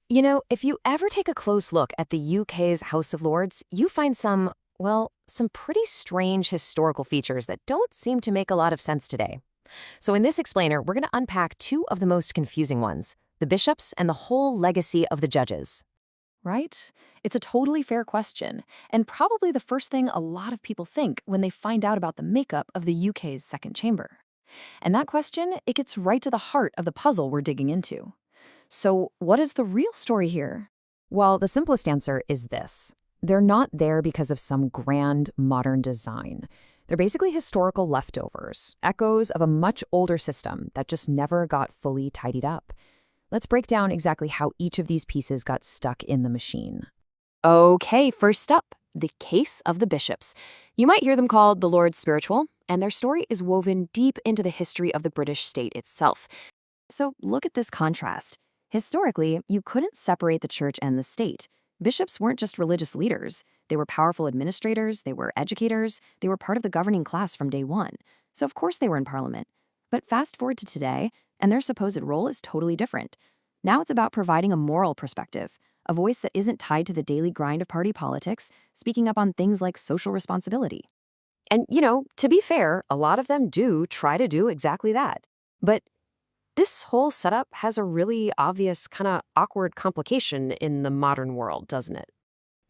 You know, if you ever take a close look at the UK's House of Lords, you find some, well, some pretty strange historical features that don't seem to make a lot of sense today. So in this explainer, we're going to unpack two of the most confusing ones, the bishops and the whole legacy of the judges. Right? It's a totally fair question, and probably the first thing a lot of people think when they find out about the makeup of the UK's second chamber. And that question, it gets right to the heart of the puzzle we're digging into. So, what is the real story here? Well, the simplest answer is this. They're not there because of some grand modern design. They're basically historical leftovers, echoes of a much older system that just never got fully tidied up. Let's break down exactly how each of these pieces got stuck in the machine. Okay, first up, the case of the bishops. You might hear them called the Lords Spiritual, and their story is woven deep into the history of the British state itself. So look at this contrast. Historically, you couldn't separate the church and the state. Bishops weren't just religious leaders. They were powerful administrators, they were educators, they were part of the governing class from day one. So of course they were in parliament. But fast forward to today, and their supposed role is totally different. Now it's about providing a moral perspective, a voice that isn't tied to the daily grind of party politics, speaking up on things like social responsibility. And, to be fair, a lot of them do try to do exactly that. But this whole setup has a really obvious, kind of awkward complication in the modern world, doesn't it?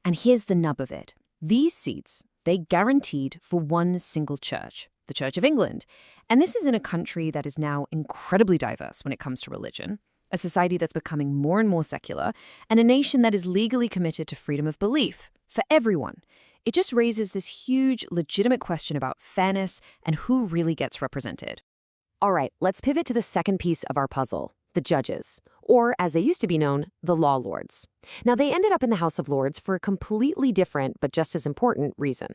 And here's the nub of it. These seats, they guaranteed for one single church, the Church of England. And this is in a country that is now incredibly diverse when it comes to religion, a society that's becoming more and more secular, and a nation that is legally committed to freedom of belief for everyone. It just raises this huge, legitimate question about fairness and who really gets represented. All right, let's pivot to the second piece of our puzzle, the judges, or as they used to be known, the law lords. Now, they ended up in the House of Lords for a completely different but just as important reason.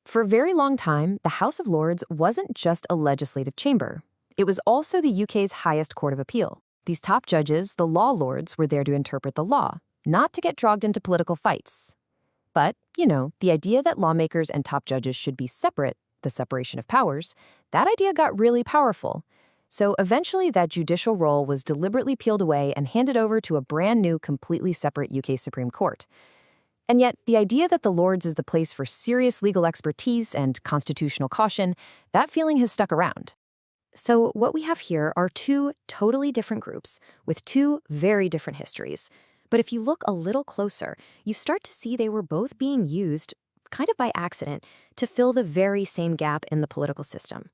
For a very long time, the House of Lords wasn't just a legislative chamber. It was also the UK's highest court of appeal. These top judges, the law lords, were there to interpret the law, not to get dragged into political fights. But, the idea that lawmakers and top judges should be separate, the separation of powers, that idea got really powerful. So eventually that judicial role was deliberately peeled away and handed over to a brand new, completely separate UK Supreme Court. And yet, the idea that the Lords is the place for serious legal expertise and constitutional caution, that feeling has stuck around. So what we have here are two totally different groups with two very different histories. But if you look a little closer, you start to see they were both being used, kind of by accident, to fill the very same gap in the political system.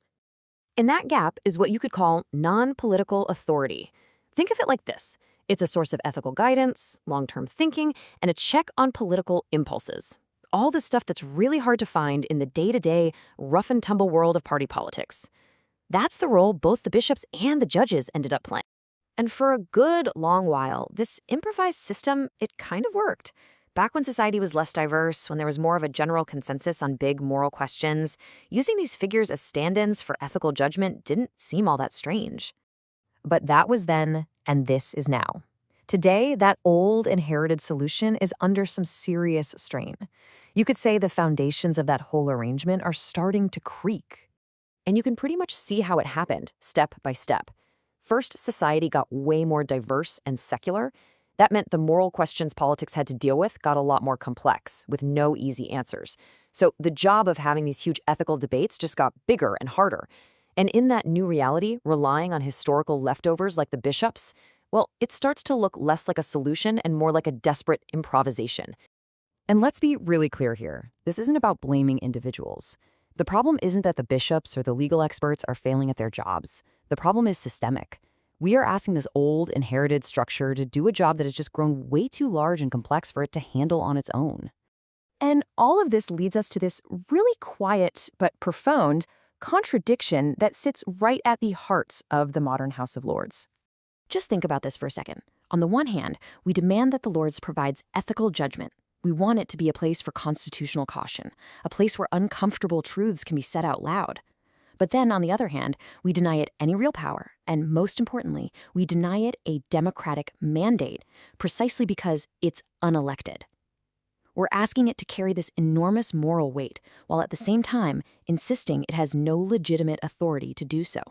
And that gap is what you could call non-political authority. Think of it like this. It's a source of ethical guidance, long-term thinking, and a check on political impulses. All the stuff that's really hard to find in the day-to-day, rough-and-tumble world of party politics. That's the role both the bishops and the judges ended up playing. And for a good long while, this improvised system, it kind of worked. Back when society was less diverse, when there was more of a general consensus on big moral questions, using these figures as stand-ins for ethical judgment didn't seem all that strange. But that was then, and this is now. Today, that old inherited solution is under some serious strain. You could say the foundations of that whole arrangement are starting to creak. And you can pretty much see how it happened, step by step. First, society got way more diverse and secular. That meant the moral questions politics had to deal with got a lot more complex, with no easy answers. So the job of having these huge ethical debates just got bigger and harder. And in that new reality, relying on historical leftovers like the bishops, well, it starts to look less like a solution and more like a desperate improvisation. And let's be really clear here. This isn't about blaming individuals. The problem isn't that the bishops or the legal experts are failing at their jobs. The problem is systemic. We are asking this old, inherited structure to do a job that has just grown way too large and complex for it to handle on its own. And all of this leads us to this really quiet but profound contradiction that sits right at the hearts of the modern House of Lords. Just think about this for a second. On the one hand, we demand that the Lords provides ethical judgment. We want it to be a place for constitutional caution, a place where uncomfortable truths can be said out loud. But then, on the other hand, we deny it any real power, and most importantly, we deny it a democratic mandate, precisely because it's unelected. We're asking it to carry this enormous moral weight, while at the same time insisting it has no legitimate authority to do so.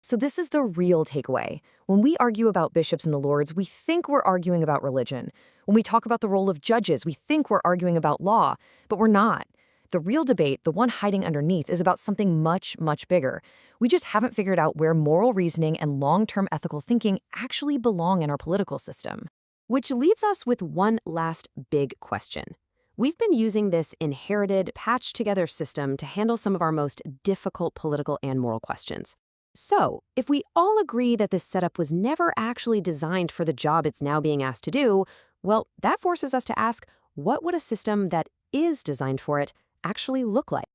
So this is the real takeaway. When we argue about bishops and the lords, we think we're arguing about religion. When we talk about the role of judges, we think we're arguing about law, but we're not. The real debate, the one hiding underneath, is about something much, much bigger. We just haven't figured out where moral reasoning and long-term ethical thinking actually belong in our political system. Which leaves us with one last big question. We've been using this inherited, patched-together system to handle some of our most difficult political and moral questions. So, if we all agree that this setup was never actually designed for the job it's now being asked to do, well, that forces us to ask, what would a system that is designed for it actually look like?